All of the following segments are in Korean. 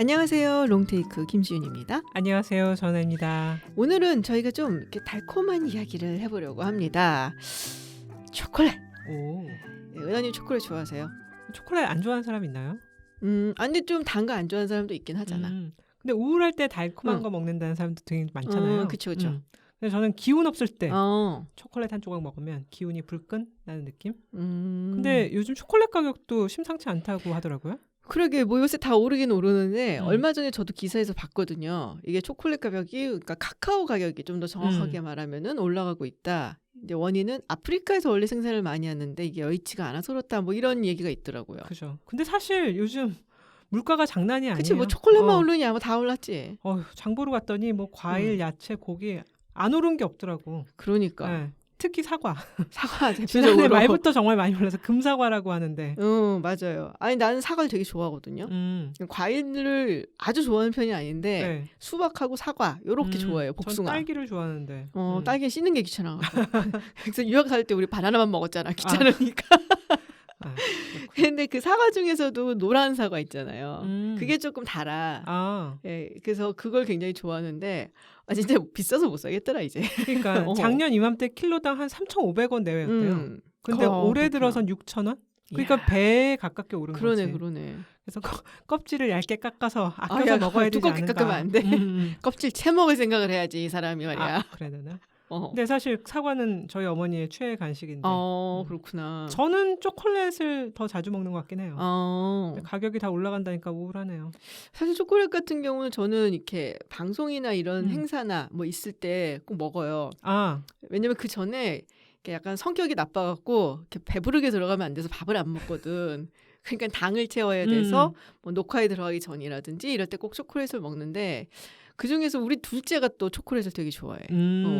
안녕하세요. 롱테이크 김지윤입니다. 안녕하세요. 전혜입니다. 오늘은 저희가 좀 이렇게 달콤한 이야기를 해보려고 합니다. 초콜릿. 오, 네, 은하님 초콜릿 좋아하세요? 초콜릿 안 좋아하는 사람 있나요? 아니 좀 단 거 안 좋아하는 사람도 있긴 하잖아. 근데 우울할 때 달콤한 응. 거 먹는다는 사람도 되게 많잖아요. 그쵸. 근데 저는 기운 없을 때 어. 초콜릿 한 조각 먹으면 기운이 불끈 나는 느낌? 음. 근데 요즘 초콜릿 가격도 심상치 않다고 하더라고요. 그러게 뭐 요새 다 오르긴 오르는데 음. 얼마 전에 저도 기사에서 봤거든요. 이게 초콜릿 가격이 그러니까 카카오 가격이 좀 더 정확하게 말하면은 올라가고 있다. 이제 원인은 아프리카에서 원래 생산을 많이 하는데 이게 여의치가 않아서 그렇다. 뭐 이런 얘기가 있더라고요. 그죠. 근데 사실 요즘 물가가 장난이 아니에요. 그치 뭐 초콜릿만 오르냐 뭐 다 올랐지. 장 보러 갔더니 뭐 과일, 야채, 고기 안 오른 게 없더라고. 그러니까 네. 특히 사과. 사과 지난해 대표적으로. 말부터 정말 많이 올라서 금사과라고 하는데. 맞아요. 아니 나는 사과를 되게 좋아하거든요. 과일을 아주 좋아하는 편이 아닌데 네. 수박하고 사과 요렇게 좋아해요. 전 복숭아. 딸기를 좋아하는데. 딸기 씻는 게 귀찮아. 그래서 유학 갈 때 우리 바나나만 먹었잖아. 귀찮으니까. 근데 그 사과 중에서도 노란 사과 있잖아요. 그게 조금 달아. 예, 그래서 그걸 굉장히 좋아하는데 진짜 비싸서 못 사겠더라 이제. 그러니까 작년 이맘때 킬로당 한 3,500원 내외였대요. 근데 올해 들어선 6,000원? 그러니까 이야. 배에 가깝게 오른 거지. 그러네. 그래서 껍질을 얇게 깎아서 아껴서 먹어야 되지 두껍게 않은가. 깎으면 안 돼. 껍질 채 먹을 생각을 해야지 이 사람이 말이야. 그래야 되나? 근데 사실 사과는 저희 어머니의 최애 간식인데. 그렇구나. 저는 초콜릿을 더 자주 먹는 것 같긴 해요. 근데 가격이 다 올라간다니까 우울하네요. 사실 초콜릿 같은 경우는 저는 이렇게 방송이나 이런 행사나 뭐 있을 때 꼭 먹어요. 왜냐면 그 전에 약간 성격이 나빠갖고 이렇게 배부르게 들어가면 안 돼서 밥을 안 먹거든. 그러니까 당을 채워야 돼서 뭐 녹화에 들어가기 전이라든지 이럴 때 꼭 초콜릿을 먹는데 그중에서 우리 둘째가 또 초콜릿을 되게 좋아해.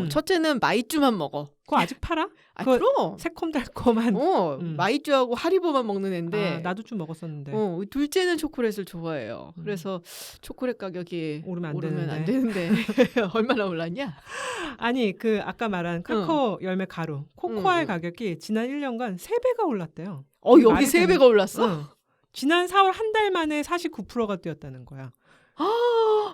첫째는 마이쮸만 먹어. 그거 아직 팔아? 그럼. 새콤달콤한. 마이쮸하고 하리보만 먹는 애인데. 나도 좀 먹었었는데. 우리 둘째는 초콜릿을 좋아해요. 그래서 초콜릿 가격이 오르면 안 되는데. 얼마나 올랐냐? 아니 아까 말한 카카오 열매 가루 코코아의 가격이 지난 1년간 3배가 올랐대요. 여기 3배가 올랐어? 지난 4월 한 달 만에 49%가 뛰었다는 거야.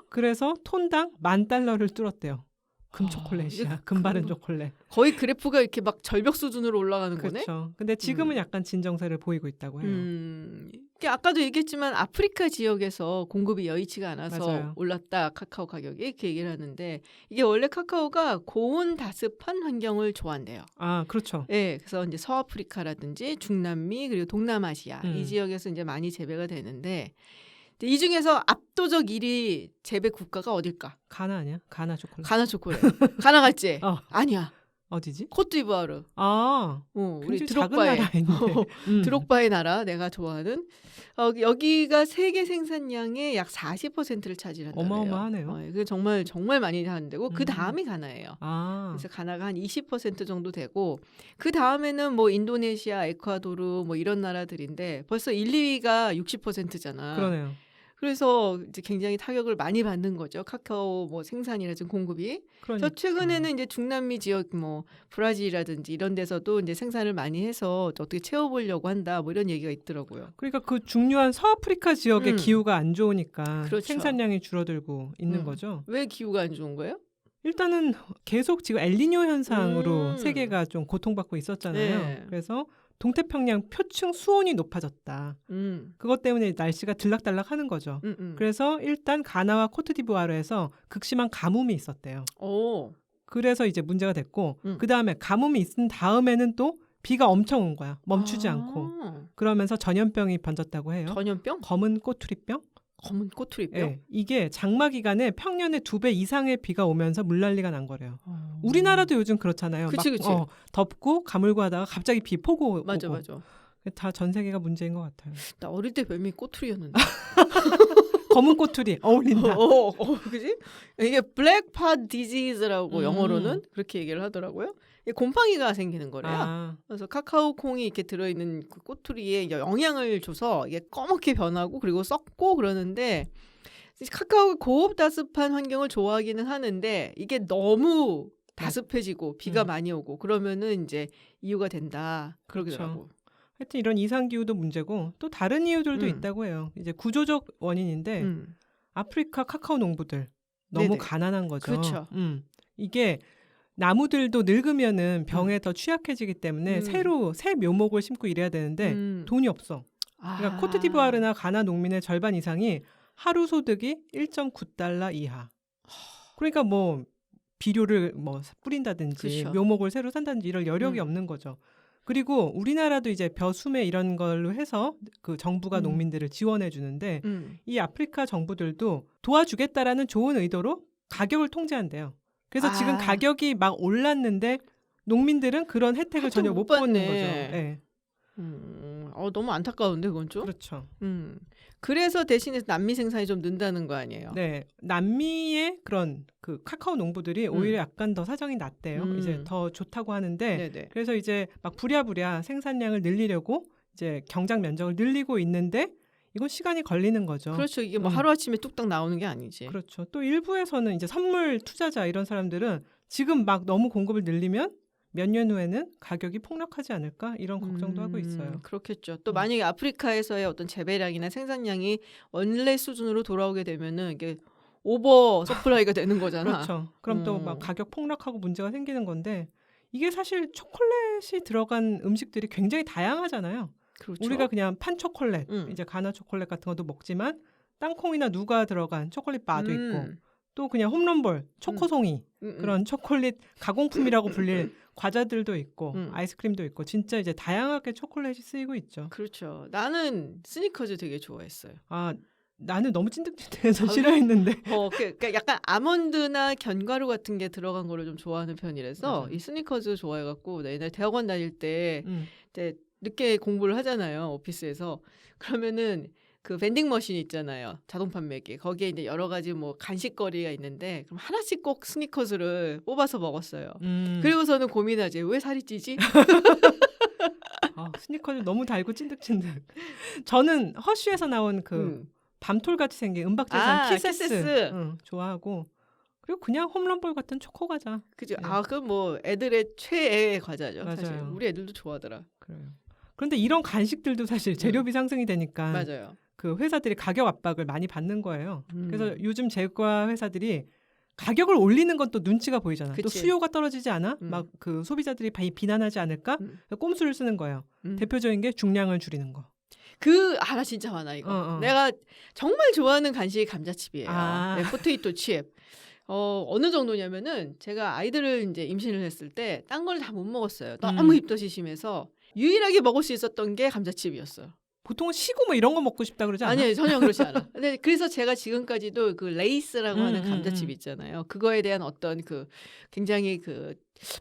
그래서 톤당 $10,000를 뚫었대요. 금 초콜릿이야. 금 바른 초콜릿. 거의 그래프가 이렇게 막 절벽 수준으로 올라가는 거네. 그렇죠. 근데 지금은 약간 진정세를 보이고 있다고 해요. 아까도 얘기했지만 아프리카 지역에서 공급이 여의치가 않아서 맞아요. 올랐다. 카카오 가격이 이렇게 얘기를 하는데 이게 원래 카카오가 고온 다습한 환경을 좋아한대요. 그렇죠. 네, 그래서 이제 서아프리카라든지 중남미 그리고 동남아시아 이 지역에서 이제 많이 재배가 되는데 이 중에서 압도적 1위 재배 국가가 어딜까? 가나 아니야? 가나 초콜릿. 가나 초콜릿. 가나 갈지? 아니야. 어디지? 코트디부아르. 우리 작은 나라인데. 드록바의 나라 내가 좋아하는 여기가 세계 생산량의 약 40%를 차지한다. 어마어마하네요. 그게 정말 많이 하는 데고 그 다음이 가나예요. 그래서 가나가 한 20% 정도 되고 그 다음에는 뭐 인도네시아, 에콰도르 뭐 이런 나라들인데 벌써 1, 2위가 60%잖아. 그러네요. 그래서 이제 굉장히 타격을 많이 받는 거죠. 카카오 뭐 생산이라든지 공급이. 그래서 최근에는 이제 중남미 지역 뭐 브라질이라든지 이런 데서도 이제 생산을 많이 해서 어떻게 채워보려고 한다. 뭐 이런 얘기가 있더라고요. 그러니까 그 중요한 서아프리카 지역의 기후가 안 좋으니까 그렇죠. 생산량이 줄어들고 있는 거죠. 왜 기후가 안 좋은 거예요? 일단은 계속 지금 엘니뇨 현상으로 세계가 좀 고통받고 있었잖아요. 네. 그래서 동태평양 표층 수온이 높아졌다. 그것 때문에 날씨가 들락달락 하는 거죠. 그래서 일단 가나와 코트디부아르에서 극심한 가뭄이 있었대요. 그래서 이제 문제가 됐고 그다음에 가뭄이 있은 다음에는 또 비가 엄청 온 거야. 멈추지 않고. 그러면서 전염병이 번졌다고 해요. 전염병? 검은 꼬투리병? 검은 꼬투리병? 네, 이게 장마 기간에 평년의 2배 이상의 비가 오면서 물난리가 난 거래요. 우리나라도 요즘 그렇잖아요. 그치. 덥고 가물고 하다가 갑자기 비 폭우 맞아. 다 전 세계가 문제인 것 같아요. 나 어릴 때 별명이 꼬투리였는데. 검은 꼬투리 어울린다. 그지? 이게 블랙 팟 디지즈라고 영어로는 그렇게 얘기를 하더라고요. 곰팡이가 생기는 거래요. 그래서 카카오 콩이 이렇게 들어있는 그 꼬투리에 영양을 줘서 이게 검게 변하고 그리고 썩고 그러는데 카카오가 고온다습한 환경을 좋아하기는 하는데 이게 너무 다습해지고 비가 많이 오고 그러면은 이제 이유가 된다 그러더라고. 그렇죠. 하여튼 이런 이상 기후도 문제고 또 다른 이유들도 있다고 해요. 이제 구조적 원인인데 아프리카 카카오 농부들 너무 네네. 가난한 거죠. 그렇죠. 이게 나무들도 늙으면은 병에 더 취약해지기 때문에 새로 새 묘목을 심고 이래야 되는데 돈이 없어. 그러니까 코트디부아르나 가나 농민의 절반 이상이 하루 소득이 1.9달러 이하. 그러니까 뭐 비료를 뭐 뿌린다든지 그렇죠. 묘목을 새로 산다든지 이럴 여력이 없는 거죠. 그리고 우리나라도 이제 벼수매 이런 걸로 해서 그 정부가 농민들을 지원해 주는데 이 아프리카 정부들도 도와주겠다라는 좋은 의도로 가격을 통제한대요. 그래서 지금 가격이 막 올랐는데 농민들은 그런 혜택을 전혀 못 받는 거죠. 네. 너무 안타까운데 그건 좀. 그렇죠. 그래서 대신에 남미 생산이 좀 는다는 거 아니에요? 네, 남미의 그런 그 카카오 농부들이 오히려 약간 더 사정이 낫대요. 이제 더 좋다고 하는데, 네네. 그래서 이제 막 부랴부랴 생산량을 늘리려고 이제 경작 면적을 늘리고 있는데 이건 시간이 걸리는 거죠. 그렇죠. 이게 뭐 하루 아침에 뚝딱 나오는 게 아니지. 그렇죠. 또 일부에서는 이제 선물 투자자 이런 사람들은 지금 막 너무 공급을 늘리면 몇 년 후에는 가격이 폭락하지 않을까 이런 걱정도 하고 있어요. 그렇겠죠. 또 만약에 아프리카에서의 어떤 재배량이나 생산량이 원래 수준으로 돌아오게 되면은 이게 오버 서플라이가 되는 거잖아. 그렇죠. 그럼 또 막 가격 폭락하고 문제가 생기는 건데 이게 사실 초콜릿이 들어간 음식들이 굉장히 다양하잖아요. 그렇죠. 우리가 그냥 판 초콜릿, 이제 가나 초콜릿 같은 것도 먹지만 땅콩이나 누가 들어간 초콜릿 바도 있고 또 그냥 홈런볼, 초코송이 그런 초콜릿 가공품이라고 불릴 과자들도 있고 아이스크림도 있고 진짜 이제 다양하게 초콜릿이 쓰이고 있죠. 그렇죠. 나는 스니커즈 되게 좋아했어요. 나는 너무 찐득찐득해서 싫어했는데. 그러니까 약간 아몬드나 견과류 같은 게 들어간 거를 좀 좋아하는 편이라서 맞아요. 이 스니커즈 좋아해갖고 나 옛날 대학원 다닐 때 이제 늦게 공부를 하잖아요. 오피스에서. 그러면은 그 밴딩 머신 있잖아요. 자동 판매기. 거기에 이제 여러 가지 뭐 간식거리가 있는데 그럼 하나씩 꼭 스니커즈를 뽑아서 먹었어요. 그리고서는 고민하지. 왜 살이 찌지? 스니커즈 너무 달고 찐득찐득. 저는 허쉬에서 나온 그 밤톨같이 생긴 은박지에서 키세스 좋아하고 그리고 그냥 홈런볼 같은 초코 과자. 그죠. 네. 그건 뭐 애들의 최애 과자죠. 맞아요. 사실 우리 애들도 좋아하더라. 그래요. 그런데 이런 간식들도 사실 재료비 상승이 되니까 맞아요. 그 회사들이 가격 압박을 많이 받는 거예요. 그래서 요즘 제과 회사들이 가격을 올리는 건 또 눈치가 보이잖아. 그치. 또 수요가 떨어지지 않아? 막 그 소비자들이 비난하지 않을까? 꼼수를 쓰는 거예요. 대표적인 게 중량을 줄이는 거. 나 진짜 많아 이거. 내가 정말 좋아하는 간식이 감자칩이에요. 네, 포테이토 칩. 어느 정도냐면은 제가 아이들을 이제 임신을 했을 때 딴 걸 다 못 먹었어요. 너무 입덧이 심해서 유일하게 먹을 수 있었던 게 감자칩이었어요. 보통은 시고 뭐 이런 거 먹고 싶다 그러지 않아? 아니요, 전혀 그렇지 않아. 근데 그래서 제가 지금까지도 그 레이스라고 하는 감자칩 있잖아요. 그거에 대한 어떤 그 굉장히 그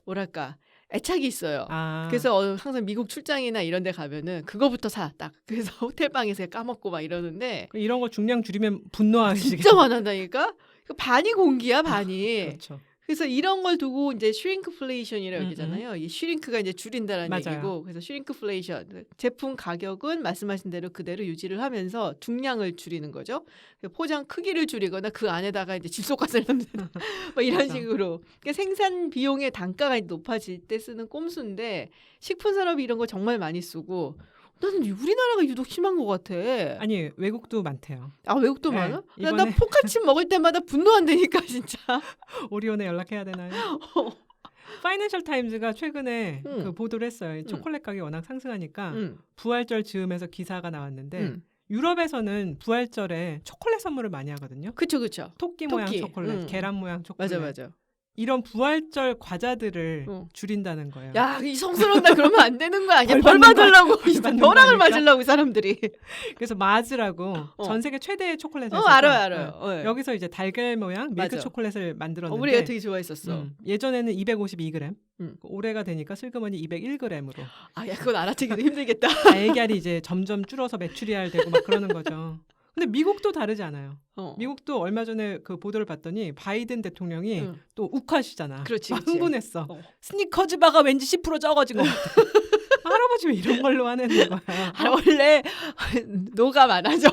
뭐랄까 애착이 있어요. 그래서 항상 미국 출장이나 이런 데 가면은 그거부터 사 딱. 그래서 호텔방에서 까먹고 막 이러는데 이런 거 중량 줄이면 분노하시겠다. 진짜 화난다니까. 반이 공기야, 반이. 그렇죠. 그래서 이런 걸 두고 이제 슈링크플레이션이라고 얘기하잖아요. 이 슈링크가 이제 줄인다라는 맞아요. 얘기고, 그래서 슈링크플레이션 제품 가격은 말씀하신 대로 그대로 유지를 하면서 중량을 줄이는 거죠. 포장 크기를 줄이거나 그 안에다가 이제 집속가스를 넣는다. 뭐 이런 식으로. 그러니까 생산 비용의 단가가 높아질 때 쓰는 꼼수인데 식품 산업이 이런 거 정말 많이 쓰고. 나는 우리나라가 유독 심한 것 같아. 아니 외국도 많대요. 외국도 네, 많아? 이번에... 나 포카칩 먹을 때마다 분노한다니까 진짜. 오리온에 연락해야 되나요? 파이낸셜 타임즈가 최근에 그 보도를 했어요. 초콜릿 가격이 워낙 상승하니까 부활절 즈음에서 기사가 나왔는데 유럽에서는 부활절에 초콜릿 선물을 많이 하거든요. 그쵸. 토끼 모양 초콜릿, 계란 모양 초콜릿. 맞아. 이런 부활절 과자들을 줄인다는 거예요. 야, 이 성스러운 날 그러면 안 되는 거야. 벌 받으려고 벼락을 맞으려고 이 사람들이. 그래서 마즈라고 전 세계 최대의 초콜릿 회사. 알아요. 여기서 이제 달걀 모양 밀크 초콜릿을 만들었는데 우리가 되게 좋아했었어. 예전에는 252g, 올해가 되니까 슬그머니 201g으로. 야, 그건 알아채기도 힘들겠다. 달걀이 이제 점점 줄어서 메추리알 되고 막 그러는 거죠. 근데 미국도 다르지 않아요. 미국도 얼마 전에 그 보도를 봤더니 바이든 대통령이 또 욱하시잖아. 그렇지. 흥분했어. 스니커즈 바가 왠지 10% 적어진 것 같아. 할아버지 왜 이런 걸로 화내는 거야? 원래 노가 많아져.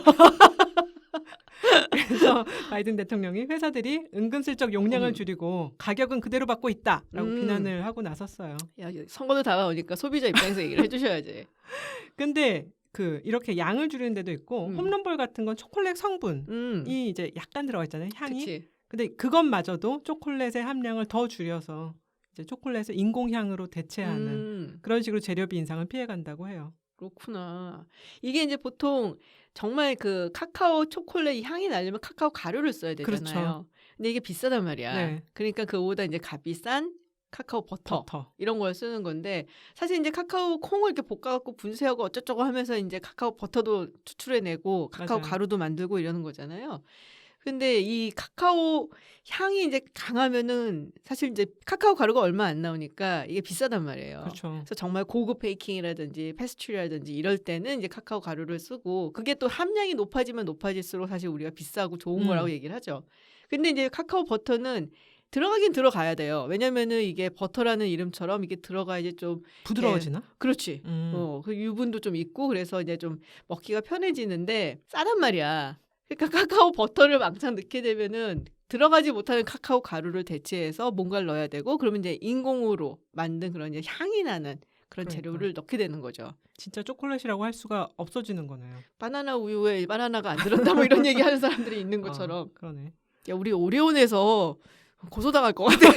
그래서 바이든 대통령이 회사들이 은근슬쩍 용량을 줄이고 가격은 그대로 받고 있다라고 비난을 하고 나섰어요. 야, 선거도 다가오니까 소비자 입장에서 얘기를 해주셔야지. 근데 이렇게 양을 줄이는 데도 있고 홈런볼 같은 건 초콜릿 성분이 이제 약간 들어가 있잖아요. 향이. 그치. 근데 그것마저도 초콜릿의 함량을 더 줄여서 이제 초콜릿을 인공향으로 대체하는 그런 식으로 재료비 인상을 피해간다고 해요. 그렇구나. 이게 이제 보통 정말 그 카카오 초콜릿 향이 나려면 카카오 가루를 써야 되잖아요. 그렇죠. 근데 이게 비싸단 말이야. 네. 그러니까 그거보다 이제 값비싼 카카오 버터 이런 걸 쓰는 건데 사실 이제 카카오 콩을 이렇게 볶아갖고 분쇄하고 어쩌저쩌고 하면서 이제 카카오 버터도 추출해내고 카카오 맞아요. 가루도 만들고 이러는 거잖아요. 근데 이 카카오 향이 이제 강하면은 사실 이제 카카오 가루가 얼마 안 나오니까 이게 비싸단 말이에요. 그렇죠. 그래서 정말 고급 베이킹이라든지 패스츄리라든지 이럴 때는 이제 카카오 가루를 쓰고 그게 또 함량이 높아지면 높아질수록 사실 우리가 비싸고 좋은 거라고 얘기를 하죠. 근데 이제 카카오 버터는 들어가긴 들어가야 돼요. 왜냐면은 이게 버터라는 이름처럼 이게 들어가야지 좀 부드러워지나? 그렇지. 그 유분도 좀 있고 그래서 이제 좀 먹기가 편해지는데 싸단 말이야. 그러니까 카카오 버터를 왕창 넣게 되면은 들어가지 못하는 카카오 가루를 대체해서 뭔가를 넣어야 되고 그러면 이제 인공으로 만든 그런 이제 향이 나는 그런 재료를 넣게 되는 거죠. 진짜 초콜릿이라고 할 수가 없어지는 거네요. 바나나 우유에 바나나가 안 들었다 뭐 이런 얘기 하는 사람들이 있는 것처럼. 그러네. 야, 우리 오리온에서 고소당할 것 같아요.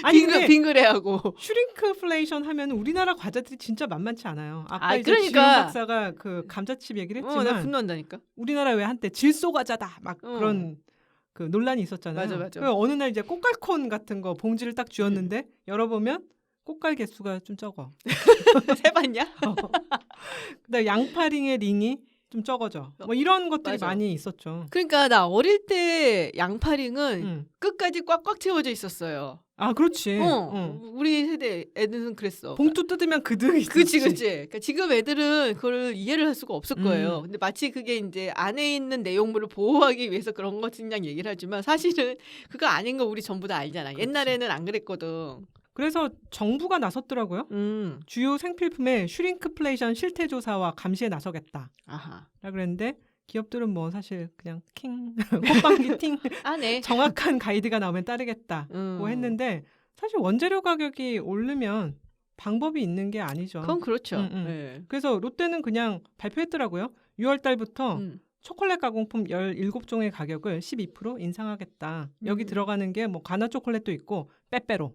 아니 빙그레하고 슈링크플레이션 하면 우리나라 과자들이 진짜 만만치 않아요. 아까 이제 그러니까. 지훈 박사가 그 감자칩 얘기를 했지만 나 분노한다니까. 우리나라 왜 한때 질소 과자다 막 그런 그 논란이 있었잖아요. 맞아. 그 어느 날 이제 꽃갈콘 같은 거 봉지를 딱 쥐었는데 열어보면 꽃갈 개수가 좀 적어. 세봤냐? 그다음 양파링의 링이 좀 적어져. 뭐 이런 것들이 많이 있었죠. 그러니까 나 어릴 때 양파링은 끝까지 꽉꽉 채워져 있었어요. 아, 그렇지. 우리 세대 애들은 그랬어. 봉투 뜯으면 그득 있었지. 그치. 그러니까 지금 애들은 그걸 이해를 할 수가 없을 거예요. 근데 마치 그게 이제 안에 있는 내용물을 보호하기 위해서 그런 것이냐 얘기를 하지만 사실은 그거 아닌 거 우리 전부 다 알잖아. 그렇지. 옛날에는 안 그랬거든. 그래서 정부가 나섰더라고요. 주요 생필품의 슈링크플레이션 실태 조사와 감시에 나서겠다. 아하. 라 그랬는데 기업들은 뭐 사실 그냥 콧방귀 팅 네. 정확한 가이드가 나오면 따르겠다 뭐 했는데 사실 원재료 가격이 오르면 방법이 있는 게 아니죠. 그건 그렇죠. 네. 그래서 롯데는 그냥 발표했더라고요. 6월 달부터 초콜릿 가공품 17종의 가격을 12% 인상하겠다. 여기 들어가는 게 뭐 가나 초콜릿도 있고 빼빼로,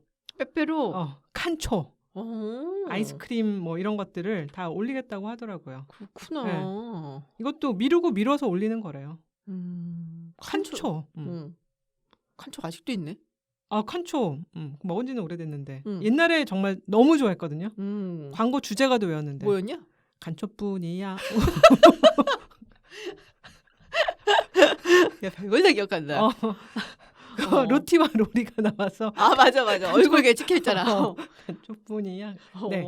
칸초, 아이스크림 뭐 이런 것들을 다 올리겠다고 하더라고요. 그렇구나. 네. 이것도 미루고 미뤄서 올리는 거래요. 칸초. 칸초 아직도 있네. 칸초. 먹은 지는 오래됐는데 옛날에 정말 너무 좋아했거든요. 광고 주제가도 외웠는데. 뭐였냐? 간초뿐이야. 야, 별걸 다 기억한다. 로티와 로리가 나와서 맞아 얼굴에 찍혀있잖아. 간초뿐이야. 네.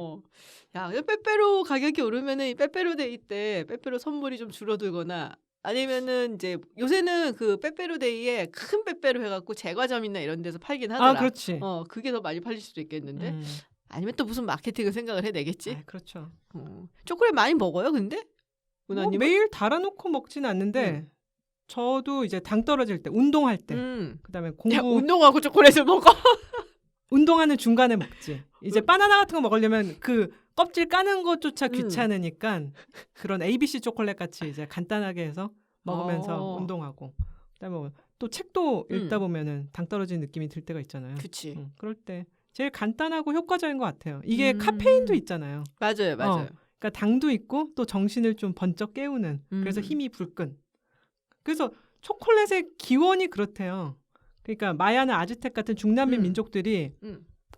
야, 빼빼로 가격이 오르면은 빼빼로 데이 때 빼빼로 선물이 좀 줄어들거나 아니면은 이제 요새는 그 빼빼로 데이에 큰 빼빼로 해갖고 제과점이나 이런 데서 팔긴 하더라. 그렇지. 그게 더 많이 팔릴 수도 있겠는데 아니면 또 무슨 마케팅을 생각을 해내겠지. 그렇죠. 초콜릿 많이 먹어요, 근데? 뭐 매일 달아놓고 먹지는 않는데. 저도 이제 당 떨어질 때, 운동할 때, 그다음에 공부. 야, 운동하고 초콜릿을 먹어? 운동하는 중간에 먹지. 이제 바나나 같은 거 먹으려면 그 껍질 까는 것조차 귀찮으니까 그런 ABC 초콜릿 같이 이제 간단하게 해서 먹으면서 운동하고. 그다음에 또 책도 읽다 보면은 당 떨어지는 느낌이 들 때가 있잖아요. 그치. 그럴 때 제일 간단하고 효과적인 것 같아요. 이게 카페인도 있잖아요. 맞아요. 그러니까 당도 있고 또 정신을 좀 번쩍 깨우는. 그래서 힘이 불끈. 그래서 초콜릿의 기원이 그렇대요. 그러니까 마야나 아즈텍 같은 중남미 민족들이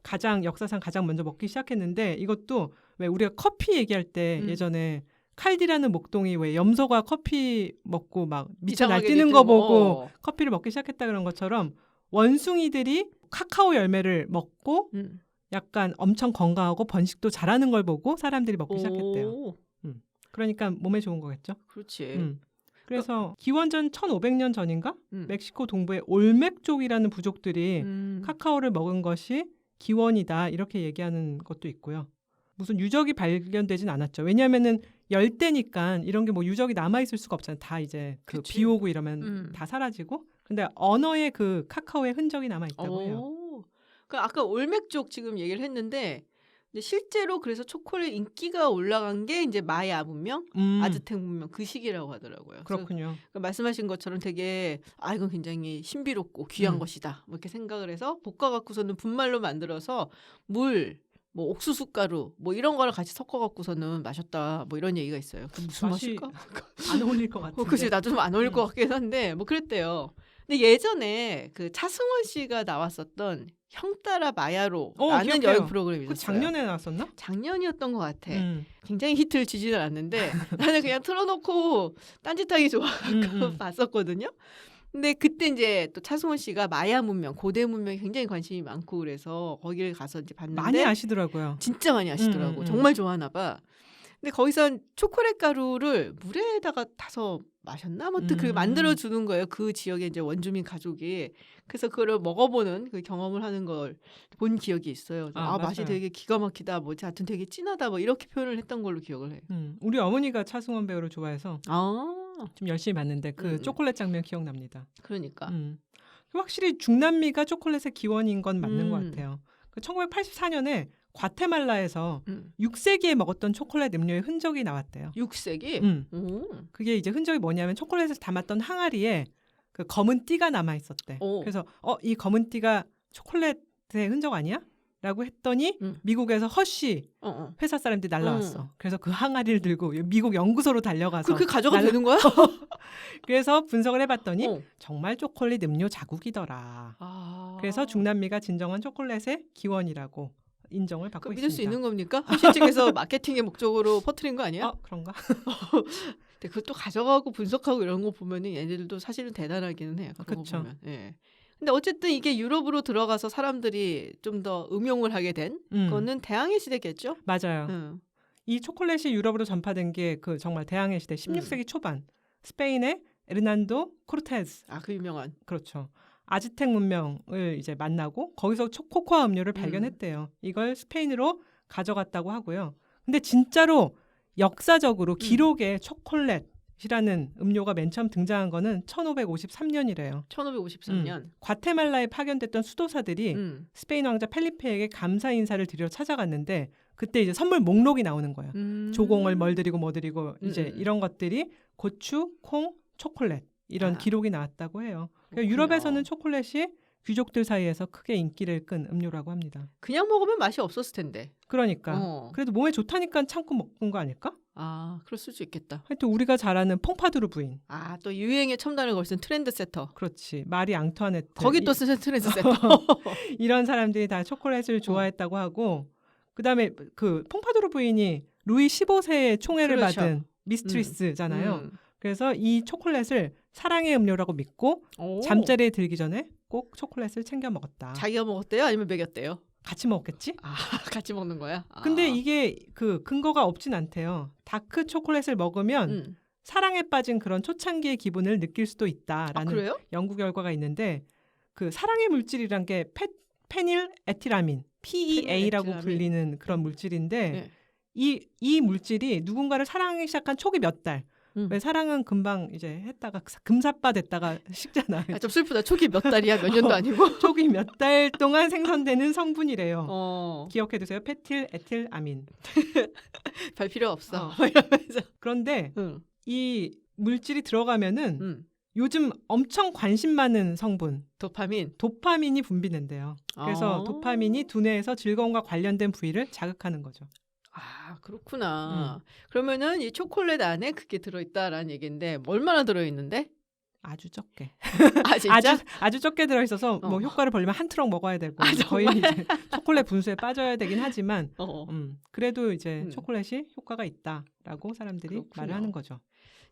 가장 역사상 가장 먼저 먹기 시작했는데 이것도 왜 우리가 커피 얘기할 때 예전에 칼디라는 목동이 왜 염소가 커피 먹고 막 미쳐 날뛰는 거 보고 커피를 먹기 시작했다 그런 것처럼 원숭이들이 카카오 열매를 먹고 약간 엄청 건강하고 번식도 잘하는 걸 보고 사람들이 먹기 시작했대요. 그러니까 몸에 좋은 거겠죠. 그렇지. 그래서 기원전 1500년 전인가? 멕시코 동부의 올멕족이라는 부족들이 카카오를 먹은 것이 기원이다 이렇게 얘기하는 것도 있고요. 무슨 유적이 발견되진 않았죠. 왜냐하면은 열대니까 이런 게 뭐 유적이 남아있을 수가 없잖아요. 다 이제 그 비 오고 이러면 다 사라지고. 근데 언어에 그 카카오의 흔적이 남아있다고 해요. 그 아까 올멕족 지금 얘기를 했는데 근데 실제로 그래서 초콜릿 인기가 올라간 게 이제 마야 문명, 아즈텍 문명 그 시기라고 하더라고요. 그렇군요. 말씀하신 것처럼 되게 이건 굉장히 신비롭고 귀한 것이다. 뭐 이렇게 생각을 해서 볶아 갖고서는 분말로 만들어서 물, 뭐 옥수수 가루, 뭐 이런 거를 같이 섞어 갖고서는 마셨다. 뭐 이런 얘기가 있어요. 무슨 맛일까? 안 어울릴 것 같은데. 그치, 나도 좀 안 어울릴 것 같긴 한데 뭐 그랬대요. 근데 예전에 그 차승원 씨가 나왔었던 형 따라 마야로 라는 기억해요. 여행 프로그램이 있었어요. 작년에 나왔었나? 작년이었던 것 같아. 굉장히 히트를 치지는 않았는데 나는 그냥 틀어놓고 딴짓하기 좋아하고 봤었거든요. 근데 그때 이제 또 차승원 씨가 마야 문명, 고대 문명에 굉장히 관심이 많고 그래서 거기를 가서 이제 봤는데 많이 아시더라고요. 진짜 많이 아시더라고. 정말 좋아하나 봐. 근데 거기서 초콜릿 가루를 물에다가 타서 마셨나? 아무튼 그 만들어 주는 거예요. 그 지역의 이제 원주민 가족이. 그래서 그걸 먹어보는 그 경험을 하는 걸 본 기억이 있어요. 맛이 되게 기가 막히다. 뭐 하여튼 되게 진하다. 뭐 이렇게 표현을 했던 걸로 기억을 해요. 우리 어머니가 차승원 배우를 좋아해서 좀 열심히 봤는데 그 초콜릿 장면 기억납니다. 그러니까. 확실히 중남미가 초콜릿의 기원인 건 맞는 것 같아요. 1984년에 과테말라에서 6세기에 먹었던 초콜릿 음료의 흔적이 나왔대요. 6세기? 그게 이제 흔적이 뭐냐면 초콜릿을 담았던 항아리에 그 검은 띠가 남아 있었대. 그래서 이 검은 띠가 초콜릿의 흔적 아니야? 라고 했더니 미국에서 허쉬 회사 사람들이 날라왔어. 그래서 그 항아리를 들고 미국 연구소로 달려가서 그 가져가도 되는 거야? 그래서 분석을 해봤더니 정말 초콜릿 음료 자국이더라. 그래서 중남미가 진정한 초콜릿의 기원이라고 인정을 받고 있습니다. 믿을 수 있는 겁니까? 허쉬 측에서 마케팅의 목적으로 퍼뜨린 거 아니야? 그런가? 근데 그것도 가져가고 분석하고 이런 거 보면은 얘네들도 사실은 대단하기는 해요. 그렇죠. 예. 근데 어쨌든 이게 유럽으로 들어가서 사람들이 좀 더 음용을 하게 된 거는 대항해 시대겠죠? 맞아요. 이 초콜릿이 유럽으로 전파된 게 그 정말 대항해 시대 16세기 초반 스페인의 에르난도 코르테즈. 그 유명한. 그렇죠. 아즈텍 문명을 이제 만나고 거기서 코코아 음료를 발견했대요. 이걸 스페인으로 가져갔다고 하고요. 근데 진짜로 역사적으로 기록에 초콜릿이라는 음료가 맨 처음 등장한 거는 1553년이래요. 1553년. 과테말라에 파견됐던 수도사들이 스페인 왕자 펠리페에게 감사 인사를 드리러 찾아갔는데 그때 이제 선물 목록이 나오는 거예요. 조공을 뭘 드리고 뭐 드리고 이제 이런 것들이 고추, 콩, 초콜릿 이런 기록이 나왔다고 해요. 그러니까 유럽에서는 초콜릿이 귀족들 사이에서 크게 인기를 끈 음료라고 합니다. 그냥 먹으면 맛이 없었을 텐데. 그러니까. 그래도 몸에 좋다니까 참고 먹은 거 아닐까? 그럴 수도 있겠다. 하여튼 우리가 잘 아는 퐁파두르 부인. 또 유행의 첨단을 걸쓴 트렌드 세터. 그렇지. 마리 앙투아네트. 거기 또 쓰는 트렌드 세터. 이런 사람들이 다 초콜릿을 좋아했다고 하고 그다음에 그 퐁파두르 부인이 루이 15세의 총애를 받은 미스트리스잖아요. 그래서 이 초콜릿을 사랑의 음료라고 믿고 잠자리에 들기 전에 꼭 초콜릿을 챙겨 먹었다. 자기가 먹었대요? 아니면 먹였대요? 같이 먹었겠지? 같이 먹는 거야? 근데 이게 그 근거가 없진 않대요. 다크 초콜릿을 먹으면 사랑에 빠진 그런 초창기의 기분을 느낄 수도 있다라는 연구 결과가 있는데 그 사랑의 물질이란 게 페닐 에틸아민, PEA라고 불리는 그런 물질인데 이 물질이 누군가를 사랑하기 시작한 초기 몇 달 왜 사랑은 금방 이제 했다가 금사빠 됐다가 식잖아요. 좀 슬프다. 초기 몇 달이야? 몇 년도 아니고. 초기 몇 달 동안 생성되는 성분이래요. 기억해두세요. 페틸 에틸 아민. 별 필요 없어. 그런데 이 물질이 들어가면은 요즘 엄청 관심 많은 성분 도파민이 분비된대요. 그래서 도파민이 두뇌에서 즐거움과 관련된 부위를 자극하는 거죠. 그렇구나. 그러면은 이 초콜릿 안에 그게 들어있다라는 얘기인데 얼마나 들어있는데? 아주 적게. 진짜? 아주 적게 들어있어서 뭐 효과를 보려면 한 트럭 먹어야 되고 거의 이제 초콜릿 분수에 빠져야 되긴 하지만 그래도 이제 초콜릿이 효과가 있다라고 사람들이 말을 하는 거죠.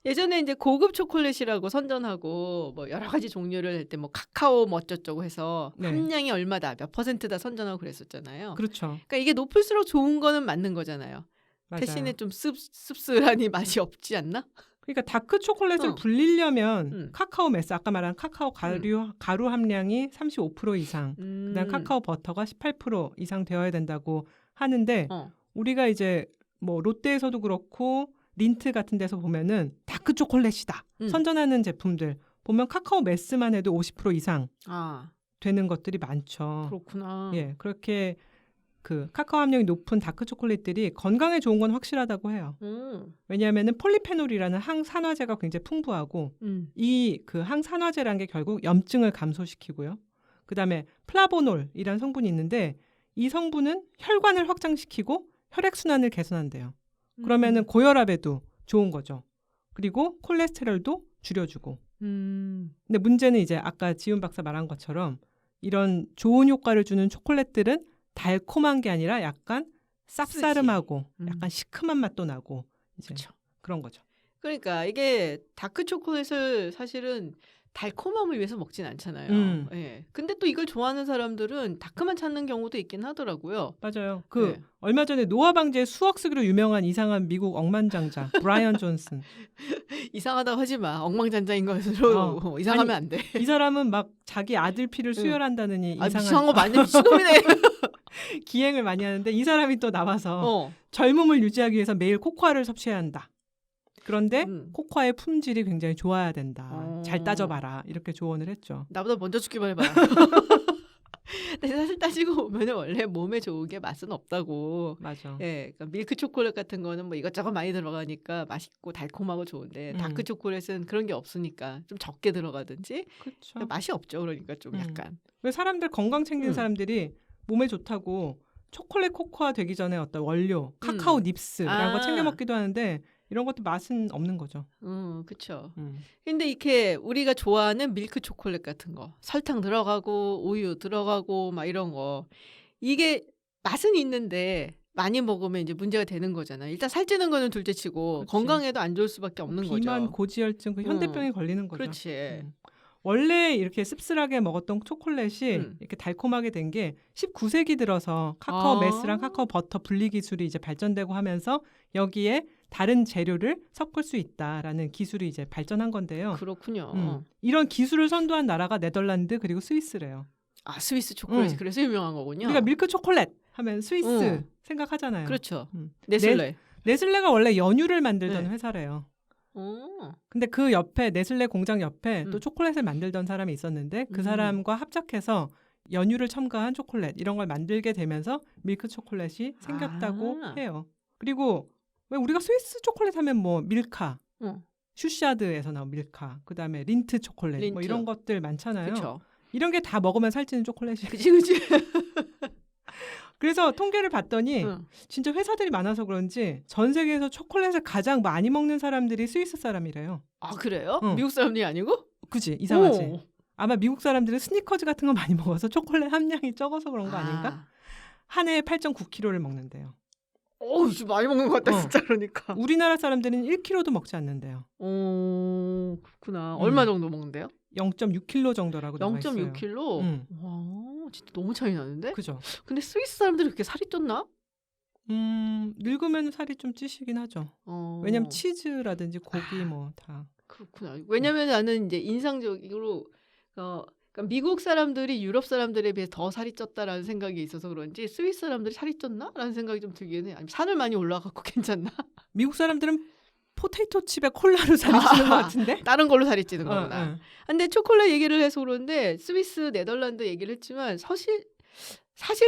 예전에 이제 고급 초콜릿이라고 선전하고 뭐 여러 가지 종류를 할 때 뭐 카카오 뭐 어쩌고 해서 함량이 얼마다 몇 %다 선전하고 그랬었잖아요. 그렇죠. 그러니까 이게 높을수록 좋은 거는 맞는 거잖아요. 맞아요. 대신에 좀 씁쓸하니 맛이 없지 않나? 그러니까 다크 초콜릿을 불리려면 카카오 메스 아까 말한 카카오 가루 함량이 35% 이상, 그다음 카카오 버터가 18% 이상 되어야 된다고 하는데 우리가 이제 뭐 롯데에서도 그렇고 린트 같은 데서 보면은 다크 초콜릿이다 선전하는 제품들 보면 카카오 메스만 해도 50% 이상 되는 것들이 많죠. 그렇구나. 그렇게 그 카카오 함량이 높은 다크 초콜릿들이 건강에 좋은 건 확실하다고 해요. 왜냐하면은 폴리페놀이라는 항산화제가 굉장히 풍부하고 이 그 항산화제라는 게 결국 염증을 감소시키고요. 그다음에 플라보놀이라는 성분이 있는데 이 성분은 혈관을 확장시키고 혈액순환을 개선한대요. 그러면은 고혈압에도 좋은 거죠. 그리고 콜레스테롤도 줄여주고. 근데 문제는 이제 아까 지훈 박사 말한 것처럼 이런 좋은 효과를 주는 초콜릿들은 달콤한 게 아니라 약간 쌉싸름하고 약간 시큼한 맛도 나고 이제 그쵸. 그런 거죠. 그러니까 이게 다크 초콜릿을 사실은 달콤함을 위해서 먹진 않잖아요. 예. 근데 또 이걸 좋아하는 사람들은 다크만 찾는 경우도 있긴 하더라고요. 맞아요. 네. 얼마 전에 노화 방지에 수억 쓰기로 유명한 이상한 미국 억만장자 브라이언 존슨. 이상하다고 하지 마. 엉망진창인 것으로 이상하면 안 돼. 이 사람은 막 자기 아들 피를 수혈한다느니 이상한 거 많이 미친놈이네. 기행을 많이 하는데 이 사람이 또 나와서 젊음을 유지하기 위해서 매일 코코아를 섭취해야 한다. 그런데 코코아의 품질이 굉장히 좋아야 된다. 잘 따져봐라. 이렇게 조언을 했죠. 나보다 먼저 죽기만 해봐. 근데 사실 따지고 보면 원래 몸에 좋은 게 맛은 없다고. 맞아. 예, 그러니까 밀크 초콜릿 같은 거는 뭐 이것저것 많이 들어가니까 맛있고 달콤하고 좋은데 다크 초콜릿은 그런 게 없으니까 좀 적게 들어가든지 그쵸. 맛이 없죠. 그러니까 좀 약간. 왜 사람들 건강 챙기는 사람들이 몸에 좋다고 초콜릿 코코아 되기 전에 어떤 원료, 카카오 닙스 이런 거 챙겨 먹기도 하는데 이런 것도 맛은 없는 거죠. 그렇죠. 근데 이렇게 우리가 좋아하는 밀크 초콜릿 같은 거, 설탕 들어가고 우유 들어가고 막 이런 거, 이게 맛은 있는데 많이 먹으면 이제 문제가 되는 거잖아요. 일단 살찌는 거는 둘째치고 그치. 건강에도 안 좋을 수밖에 없는 거죠. 비만, 고지혈증, 그 현대병이 걸리는 거죠. 그렇지. 원래 이렇게 씁쓸하게 먹었던 초콜릿이 이렇게 달콤하게 된 게 19세기 들어서 카카오 메스랑 카카오 버터 분리 기술이 이제 발전되고 하면서 여기에 다른 재료를 섞을 수 있다라는 기술이 이제 발전한 건데요. 그렇군요. 이런 기술을 선도한 나라가 네덜란드 그리고 스위스래요. 아, 스위스 초콜릿이 그래서 유명한 거군요. 우리가 밀크 초콜릿 하면 스위스 생각하잖아요. 그렇죠. 네슬레. 네슬레가 원래 연유를 만들던 회사래요. 오. 근데 그 옆에 네슬레 공장 옆에 또 초콜릿을 만들던 사람이 있었는데 그 사람과 합작해서 연유를 첨가한 초콜릿 이런 걸 만들게 되면서 밀크 초콜릿이 생겼다고 해요. 그리고 왜 우리가 스위스 초콜릿 하면 뭐 밀카, 슈샤드에서 나온 밀카, 그다음에 린트 초콜릿 뭐 이런 것들 많잖아요. 그쵸. 이런 게 다 먹으면 살찌는 초콜릿이. 그치. 그래서 통계를 봤더니 진짜 회사들이 많아서 그런지 전 세계에서 초콜릿을 가장 많이 먹는 사람들이 스위스 사람이래요. 아, 그래요? 미국 사람들이 아니고? 그치, 이상하지. 아마 미국 사람들은 스니커즈 같은 거 많이 먹어서 초콜릿 함량이 적어서 그런 거 아닌가? 한 해에 8.9kg를 먹는데요. 오, 좀 많이 먹는 것 같다, 진짜. 그러니까. 우리나라 사람들은 1kg도 먹지 않는데요. 오, 그렇구나. 얼마 정도 먹는데요? 0.6kg 정도라고 나와 있어요. 0.6kg? 와, 진짜 너무 차이 나는데? 그죠. 근데 스위스 사람들이 그렇게 살이 쪘나? 늙으면 살이 좀 찌시긴 하죠. 왜냐면 치즈라든지 고기 뭐 다. 그렇구나. 왜냐면 나는 이제 인상적으로 그러니까 미국 사람들이 유럽 사람들에 비해 더 살이 쪘다라는 생각이 있어서 그런지 스위스 사람들이 살이 쪘나? 라는 생각이 좀 들긴 해. 아니면 산을 많이 올라가고 괜찮나? 미국 사람들은 포테이토 칩에 콜라로 살이 찌는 것 같은데? 다른 걸로 살이 찌는 거구나. 근데 초콜릿 얘기를 해서 그런데 스위스, 네덜란드 얘기를 했지만 사실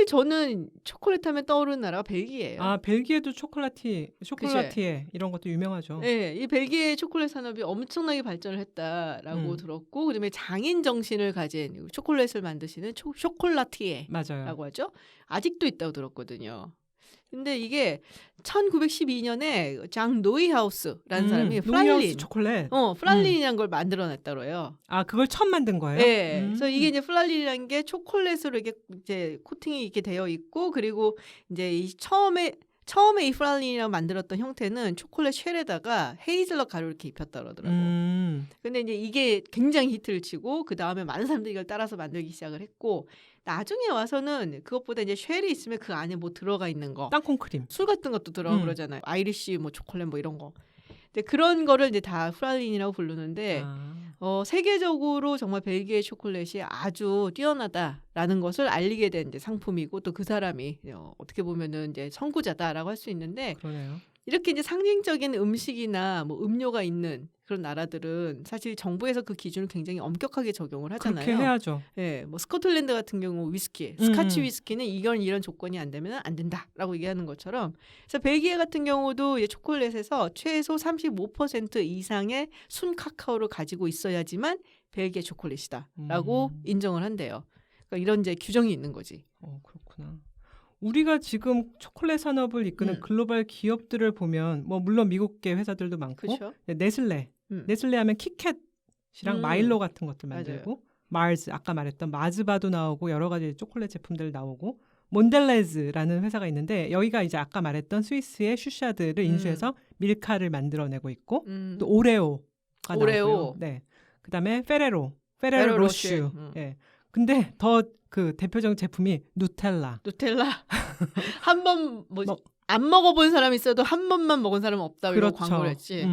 저는 초콜릿 하면 떠오르는 나라가 벨기에예요. 아, 벨기에도 초콜라티에 이런 것도 유명하죠. 네, 이 벨기에 초콜릿 산업이 엄청나게 발전을 했다라고 들었고, 그다음에 장인 정신을 가진 초콜릿을 만드시는 쇼콜라티에라고 맞아요. 하죠. 아직도 있다고 들었거든요. 근데 이게 1912년에 장 노이하우스라는 사람이 노이하우스 초콜릿. 플랄린이라는 걸 만들어냈다고 해요. 아, 그걸 처음 만든 거예요? 네. 그래서 이게 이제 플랄린이라는 게 초콜릿으로 이게 이제 코팅이 이렇게 되어 있고, 그리고 이제 처음에 이 플랄린이라고 만들었던 형태는 초콜릿 쉘에다가 헤이즐넛 가루를 이렇게 입혔다 그러더라고요. 근데 이제 이게 굉장히 히트를 치고 그 다음에 많은 사람들이 이걸 따라서 만들기 시작을 했고, 나중에 와서는 그것보다 이제 쉘이 있으면 그 안에 뭐 들어가 있는 거, 땅콩크림, 술 같은 것도 들어가고 그러잖아요. 아이리쉬 뭐 초콜릿 뭐 이런 거. 근데 그런 거를 이제 다 프랄린이라고 부르는데 세계적으로 정말 벨기에 초콜릿이 아주 뛰어나다라는 것을 알리게 된 이제 상품이고, 또 그 사람이 어떻게 보면은 이제 선구자다라고 할 수 있는데, 그러네요. 이렇게 이제 상징적인 음식이나 뭐 음료가 있는 그런 나라들은 사실 정부에서 그 기준을 굉장히 엄격하게 적용을 하잖아요. 그렇게 해야죠. 예, 뭐 스코틀랜드 같은 경우 위스키, 스카치 위스키는 이런 조건이 안 되면 안 된다라고 얘기하는 것처럼, 그래서 벨기에 같은 경우도 이제 초콜릿에서 최소 35% 이상의 순 카카오를 가지고 있어야지만 벨기에 초콜릿이다라고 인정을 한대요. 그러니까 이런 이제 규정이 있는 거지. 그렇구나. 우리가 지금 초콜릿 산업을 이끄는 글로벌 기업들을 보면 뭐 물론 미국계 회사들도 많고, 그쵸? 네슬레 하면 키캣이랑 마일로 같은 것들 만들고, 맞아요. 마르스 아까 말했던 마즈바도 나오고 여러 가지 초콜릿 제품들 나오고, 몬델레즈라는 회사가 있는데 여기가 이제 아까 말했던 스위스의 슈샤드를 인수해서 밀카를 만들어내고 있고, 또 오레오가 나오고요. 네. 그다음에 페레로 로슈. 예. 근데 더 그 대표적인 제품이 누텔라. 한 번 안 먹어본 사람 있어도 한 번만 먹은 사람은 없다. 이런 광고를 했지.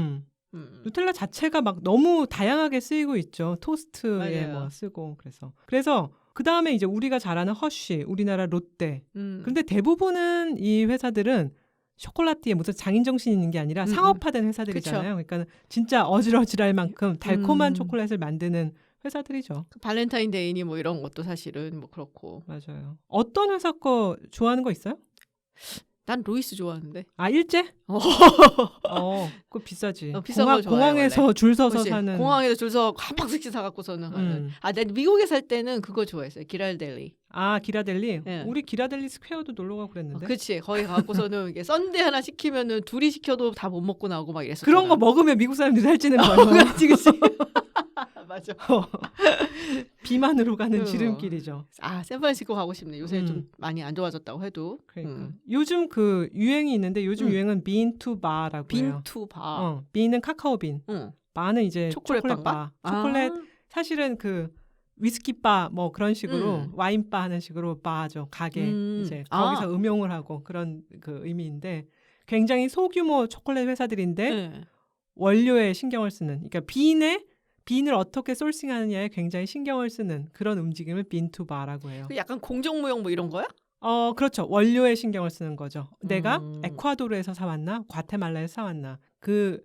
누텔라 자체가 막 너무 다양하게 쓰이고 있죠. 토스트에 맞아요. 뭐 쓰고 그래서 그 다음에 이제 우리가 잘 아는 허쉬, 우리나라 롯데. 그런데 대부분은 이 회사들은 쇼콜라티에 무슨 장인 정신이 있는 게 아니라 상업화된 회사들이잖아요. 그쵸. 그러니까 진짜 어질어질할 만큼 달콤한 초콜릿을 만드는 회사들이죠. 발렌타인데이니 뭐 이런 것도 사실은 뭐 그렇고. 맞아요. 어떤 회사 거 좋아하는 거 있어요? 난 로이스 좋아하는데. 아, 일제? 그거 비싸지. 비싼 거 좋아해요, 공항에서 원래. 줄 서서 그치? 사는. 공항에서 줄 서 한 박스씩 사갖고서는 하는. 난 미국에 살 때는 그거 좋아했어요. 기랄델리. 아, 기라델리? 네. 우리 기라델리 스퀘어도 놀러 가고 그랬는데. 그치. 거기 가갖고서는 이게 썬데 하나 시키면은 둘이 시켜도 다 못 먹고 나오고 막 이랬었잖아. 그런 거 먹으면 미국 사람들이 살찌는 거예요. 그치. 맞아. 비만으로 가는 지름길이죠. 아, 샌프란시스코 가고 싶네. 요새 좀 많이 안 좋아졌다고 해도. 그러니까. 요즘 그 유행이 있는데 요즘 유행은 빈 투 바라고 해요. 빈 투 바. 빈은 카카오 빈. 바는 이제 초콜릿 바. 초콜릿 사실은 그 위스키 바 뭐 그런 식으로 와인 바 하는 식으로 바죠. 가게 이제 거기서 음용을 하고 그런 그 의미인데 굉장히 소규모 초콜릿 회사들인데 원료에 신경을 쓰는. 그러니까 빈을 어떻게 소싱하느냐에 굉장히 신경을 쓰는 그런 움직임을 빈투바라고 해요. 약간 공정무역 뭐 이런 거야? 그렇죠. 원료에 신경을 쓰는 거죠. 내가 에콰도르에서 사왔나, 과테말라에서 사왔나, 그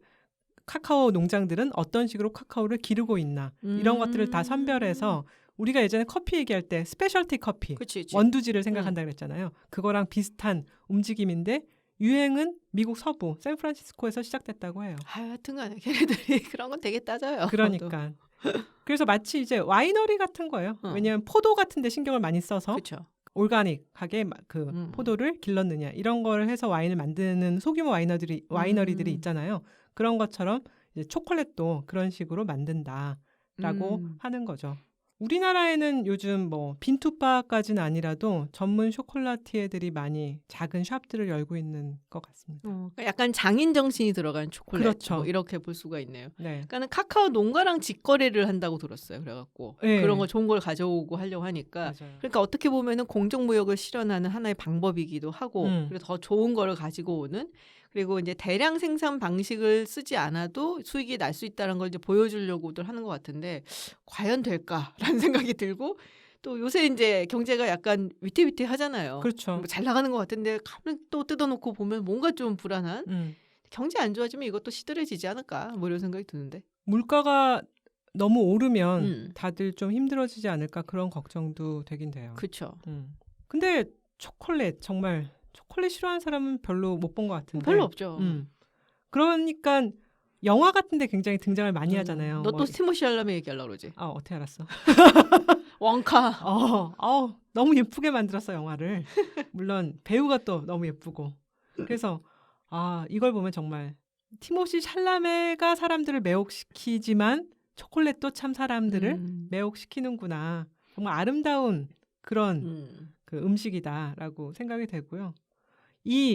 카카오 농장들은 어떤 식으로 카카오를 기르고 있나, 이런 것들을 다 선별해서 우리가 예전에 커피 얘기할 때 스페셜티 커피, 그치. 원두지를 생각한다 그랬잖아요. 그거랑 비슷한 움직임인데 유행은 미국 서부 샌프란시스코에서 시작됐다고 해요. 하여튼간에 걔네들이 그런 건 되게 따져요. 그러니까. 그래서 마치 이제 와이너리 같은 거예요. 왜냐하면 포도 같은 데 신경을 많이 써서 그쵸. 올가닉하게 그 포도를 길렀느냐 이런 걸 해서 와인을 만드는 소규모 와이너리들이 있잖아요. 그런 것처럼 이제 초콜릿도 그런 식으로 만든다라고 하는 거죠. 우리나라에는 요즘 뭐 빈투바까지는 아니라도 전문 쇼콜라티에들이 많이 작은 샵들을 열고 있는 것 같습니다. 그러니까 약간 장인 정신이 들어간 초콜릿, 그렇죠. 뭐 이렇게 볼 수가 있네요. 네. 그러니까는 카카오 농가랑 직거래를 한다고 들었어요. 그래갖고 네. 그런 거 좋은 걸 가져오고 하려고 하니까. 맞아요. 그러니까 어떻게 보면은 공정무역을 실현하는 하나의 방법이기도 하고, 그리고 더 좋은 거를 가지고 오는. 그리고 이제 대량 생산 방식을 쓰지 않아도 수익이 날 수 있다는 걸 이제 보여주려고들 하는 것 같은데 과연 될까라는 생각이 들고, 또 요새 이제 경제가 약간 위태위태하잖아요. 그렇죠. 뭐 잘 나가는 것 같은데 가만 또 뜯어놓고 보면 뭔가 좀 불안한. 경제 안 좋아지면 이것도 시들해지지 않을까 뭐 이런 생각이 드는데. 물가가 너무 오르면 다들 좀 힘들어지지 않을까 그런 걱정도 되긴 돼요. 그렇죠. 근데 초콜릿 정말 초콜릿 싫어하는 사람은 별로 못 본 것 같은데. 별로 없죠. 그러니까 영화 같은 데 굉장히 등장을 많이 하잖아요. 너 또 티모시 샬라메 얘기하려고 그러지? 어떻게 알았어? 원카. 너무 예쁘게 만들었어 영화를. 물론 배우가 또 너무 예쁘고. 그래서 이걸 보면 정말 티모시 샬라메가 사람들을 매혹시키지만 초콜릿도 참 사람들을 매혹시키는구나. 정말 아름다운 그런 그 음식이다라고 생각이 되고요.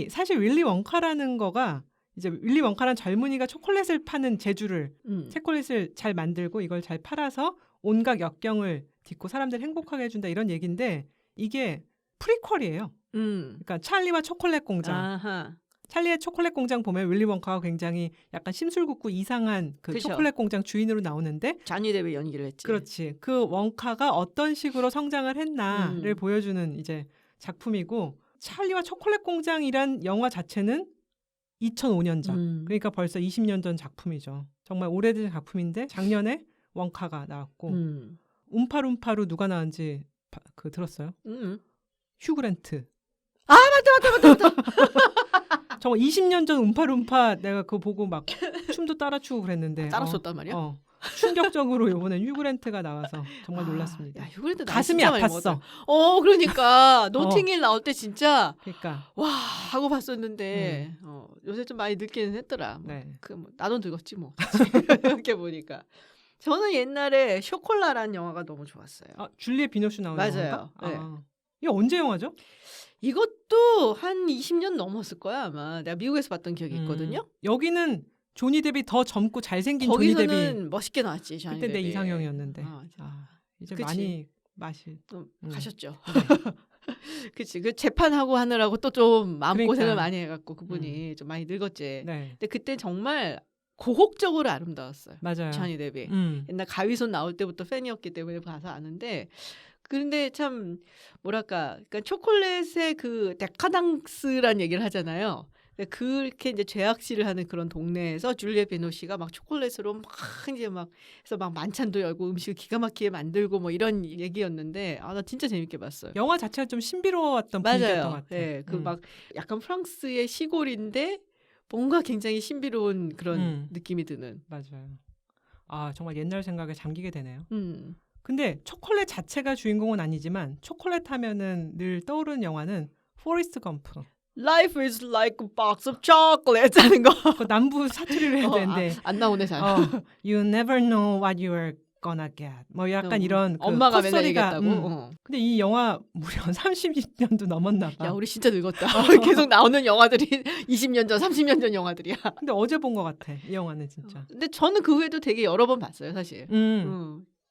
사실 윌리 원카라는 거가 이제 윌리 원카란 젊은이가 초콜릿을 파는 재주를 초콜릿을 잘 만들고 이걸 잘 팔아서 온갖 역경을 딛고 사람들 행복하게 해준다 이런 얘기인데 이게 프리퀄이에요. 그러니까 찰리와 초콜릿 공장. 아하. 찰리의 초콜릿 공장 보면 윌리 원카가 굉장히 약간 심술궂고 이상한 그 그쵸. 초콜릿 공장 주인으로 나오는데 자니 데뷔 연기를 했지. 그렇지. 그 원카가 어떤 식으로 성장을 했나를 보여주는 이제 작품이고 찰리와 초콜릿 공장이란 영화 자체는 2005년작. 그러니까 벌써 20년 전 작품이죠. 정말 오래된 작품인데 작년에 원카가 나왔고 움파룸파로 누가 나온지 들었어요? 휴 그랜트. 아 맞다. 정말 20년 전 움파룸파 내가 그거 보고 막 춤도 따라 추고 그랬는데 따라 췄단 말이야? 충격적으로 이번에 휴 그랜트가 나와서 정말 놀랐습니다. 야, 휴 그랜트 가슴이 아팠어. 그러니까 노팅힐 나올 때 진짜 그러니까 와 하고 봤었는데 요새 좀 많이 늙기는 했더라. 네. 나도 늙었지 뭐. 이렇게 보니까. 저는 옛날에 쇼콜라라는 영화가 너무 좋았어요. 줄리에 비노슈 나오는 맞아요. 영화인가? 네. 이게 언제 영화죠? 이것도 한 20년 넘었을 거야 아마. 내가 미국에서 봤던 기억이 있거든요. 여기는 조니 데뷔 더 젊고 잘생긴 조니 데뷔. 거기서는 멋있게 나왔지. 그때 내 이상형이었는데. 이제 그치. 많이 맛이 가셨죠. 네. 그치. 그 재판하고 하느라고 또 좀 마음고생을 그러니까. 많이 해갖고 그분이 좀 많이 늙었지. 네. 근데 그때 정말 고혹적으로 아름다웠어요. 맞아요. 조니 데뷔. 옛날 가위손 나올 때부터 팬이었기 때문에 봐서 아는데 그런데 참 뭐랄까 그러니까 초콜릿의 그 데카당스란 얘기를 하잖아요. 그렇게 이제 죄악질을 하는 그런 동네에서 줄리에 베노시가 막 초콜릿으로 막 이제 막 해서 막 만찬도 열고 음식을 기가 막히게 만들고 뭐 이런 얘기였는데 나 진짜 재밌게 봤어요. 영화 자체가 좀 신비로웠던 분위기였던 것 같아요. 네, 그 막 약간 프랑스의 시골인데 뭔가 굉장히 신비로운 그런 느낌이 드는. 맞아요. 정말 옛날 생각에 잠기게 되네요. 근데 초콜릿 자체가 주인공은 아니지만 초콜릿 하면은 늘 떠오르는 영화는 포레스트 검프. Life is like a box of chocolates 하는 거. 그 남부 사투리를 해야 되는데 안 나오네 잘. You never know what you are gonna get. 뭐 약간 이런 그 엄마가 맨날 콧소리가, 얘기했다고. 근데 이 영화 무려 30년도 넘었나 봐. 야 우리 진짜 늙었다. 계속 나오는 영화들이 20년 전, 30년 전 영화들이야. 근데 어제 본 것 같아. 이 영화는 진짜. 근데 저는 그 후에도 되게 여러 번 봤어요 사실.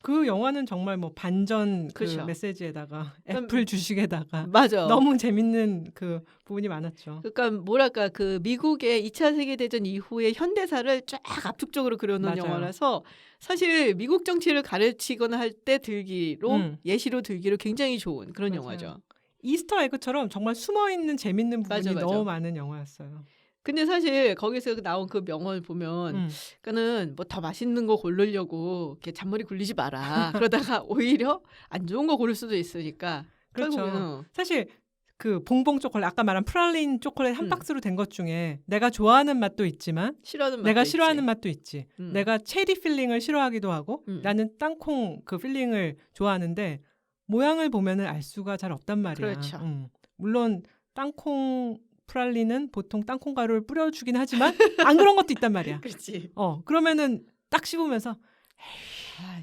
그 영화는 정말 뭐 반전 그 그쵸. 메시지에다가 애플 주식에다가 맞아. 너무 재밌는 그 부분이 많았죠. 그러니까 뭐랄까 그 미국의 2차 세계대전 이후의 현대사를 쫙 압축적으로 그려놓은 맞아요. 영화라서 사실 미국 정치를 가르치거나 할 때 들기로 예시로 들기로 굉장히 좋은 그런 맞아요. 영화죠. 이스터 에그처럼 정말 숨어있는 재밌는 부분이 맞아. 너무 많은 영화였어요. 근데 사실 거기서 나온 그 명언을 보면 그러니까는 뭐 더 맛있는 거 고르려고 이렇게 잔머리 굴리지 마라. 그러다가 오히려 안 좋은 거 고를 수도 있으니까. 그렇죠. 결국에는 사실 그 봉봉 초콜릿 아까 말한 프랄린 초콜릿 한 박스로 된 것 중에 내가 좋아하는 맛도 있지만 싫어하는 내가 맛도 싫어하는 있지. 맛도 있지. 내가 체리 필링을 싫어하기도 하고 나는 땅콩 그 필링을 좋아하는데 모양을 보면은 알 수가 잘 없단 말이야. 그렇죠. 물론 땅콩 프랄리는 보통 땅콩 가루를 뿌려주긴 하지만 안 그런 것도 있단 말이야. 그렇지. 그러면은 딱 씹으면서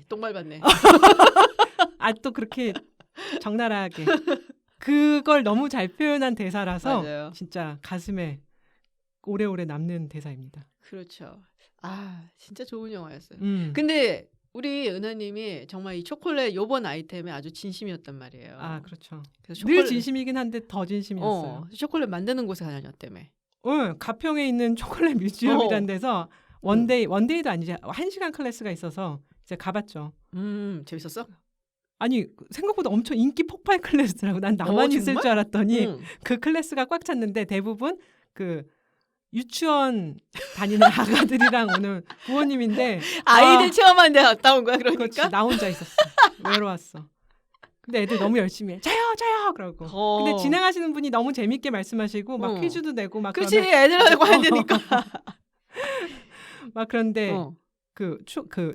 똥 밟았네. 또 그렇게 적나라하게 그걸 너무 잘 표현한 대사라서 맞아요. 진짜 가슴에 오래오래 남는 대사입니다. 그렇죠. 진짜 좋은 영화였어요. 근데 우리 은하님이 정말 이 초콜릿 요번 아이템에 아주 진심이었단 말이에요. 그렇죠. 그래서 늘 진심이긴 한데 더 진심이었어요. 초콜릿 만드는 곳에 다녔다며. 가평에 있는 초콜릿 뮤지엄이라는 데서 원데이도 아니지 1시간 클래스가 있어서 이제 가봤죠. 재밌었어? 아니 생각보다 엄청 인기 폭발 클래스라고 난 나만 있을 줄 알았더니 그 클래스가 꽉 찼는데 대부분 그 유치원 다니는 아가들이랑 오는 부모님인데 아이들 체험하는 데 갔다 온 거야 그러니까? 그렇지, 나 혼자 있었어. 외로웠어. 근데 애들 너무 열심히 해. 자요 그러고. 근데 진행하시는 분이 너무 재밌게 말씀하시고 막 퀴즈도 내고 막 그렇지 애들하고 해야 되니까. 막 그런데 그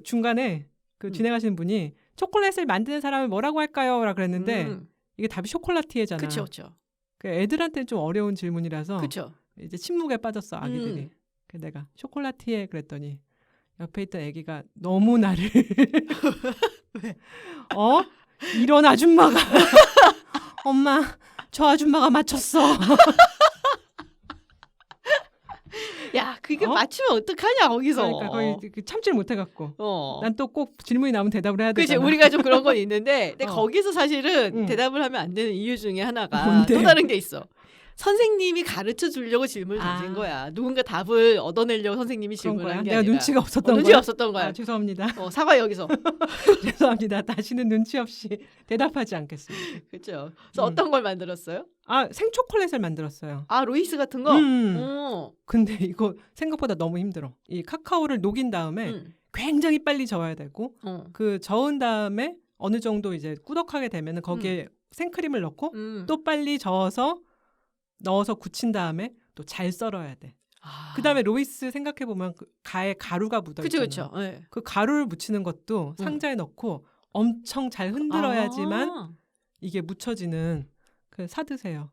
중간에 그 진행하시는 분이 초콜릿을 만드는 사람을 뭐라고 할까요?라 그랬는데 이게 답이 쇼콜라티에잖아. 그렇죠. 그 애들한테는 좀 어려운 질문이라서 그렇죠. 이제 침묵에 빠졌어 아기들이. 그래서 내가 쇼콜라티에 그랬더니 옆에 있던 애기가 너무 나를 왜? 이런 아줌마가 엄마 저 아줌마가 맞췄어. 야 그게 맞추면 어떡하냐 거기서. 그러니까 거의 참지를 못해갖고 난 또 꼭 질문이 나오면 대답을 해야 되잖아. 그렇지 우리가 좀 그런 건 있는데 근데 거기서 사실은 대답을 하면 안 되는 이유 중에 하나가 뭔데? 또 다른 게 있어. 선생님이 가르쳐 주려고 질문을 던진 거야. 누군가 답을 얻어내려고 선생님이 질문을 한 게 아니라. 내가 눈치가 없었던 거야. 눈치가 없었던 거야. 죄송합니다. 사과 여기서. 죄송합니다. 다시는 눈치 없이 대답하지 않겠습니다. 그렇죠. 그래서 어떤 걸 만들었어요? 생초콜릿을 만들었어요. 로이스 같은 거? 근데 이거 생각보다 너무 힘들어. 이 카카오를 녹인 다음에 굉장히 빨리 저어야 되고 그 저은 다음에 어느 정도 이제 꾸덕하게 되면 거기에 생크림을 넣고 또 빨리 넣어서 굳힌 다음에 또 잘 썰어야 돼. 그다음에 로이스 생각해 보면 가에 가루가 묻어 있잖아요. 그렇죠. 네. 그 가루를 묻히는 것도 상자에 넣고 엄청 잘 흔들어야지만 이게 묻혀지는. 사드세요.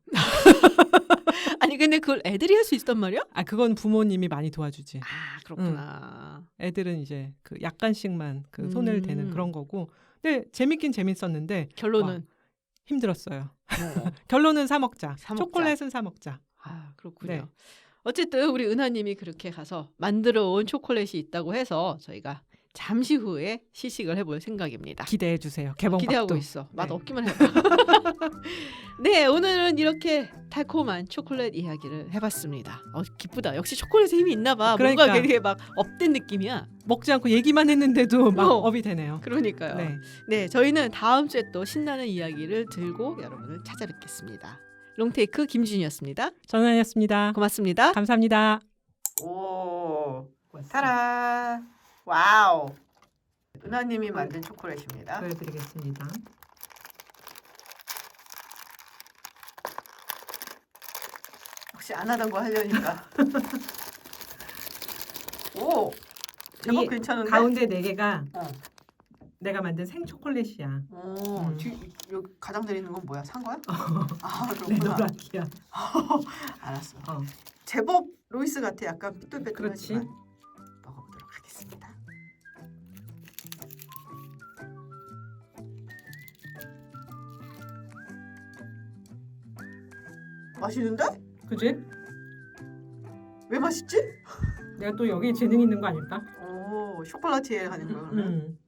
아니 근데 그걸 애들이 할 수 있단 말이야? 그건 부모님이 많이 도와주지. 그렇구나. 애들은 이제 약간씩만 손을 대는 그런 거고. 근데 재밌긴 재밌었는데 결론은 힘들었어요. 결론은 사 먹자. 초콜릿은 사 먹자. 그렇군요. 네. 어쨌든 우리 은하님이 그렇게 가서 만들어 온 초콜릿이 있다고 해서 저희가 잠시 후에 시식을 해볼 생각입니다. 기대해 주세요. 개봉박도. 기대하고 있어. 맛 없기만 해봐. 네, 오늘은 이렇게 달콤한 초콜릿 이야기를 해봤습니다. 기쁘다. 역시 초콜릿에 힘이 있나 봐. 그러니까. 뭔가 되게 막 업된 느낌이야. 먹지 않고 얘기만 했는데도 막 업이 되네요. 그러니까요. 네, 저희는 다음 주에 또 신나는 이야기를 들고 여러분을 찾아뵙겠습니다. 롱테이크 김준이었습니다. 전화였습니다. 고맙습니다. 감사합니다. 오, 타라. 와우. 은하님이 만든 초콜릿입니다. 보여드리겠습니다. 역시 안 하던 거 하려니까. 오, 제법 괜찮은데? 가운데 4개가 내가 만든 생초콜릿이야. 여기 가장 들이는 건 뭐야? 산 거야? 그렇구나. 레노라키야. 알았어. 제법 로이스 같아. 약간 삐뚤빼뚤하지만. 그렇지. 먹어보도록 하겠습니다. 맛있는데? 그지? 왜 맛있지? 내가 또 여기 재능 있는 거 아닐까? 쇼콜라티에 가는 거야 그러면?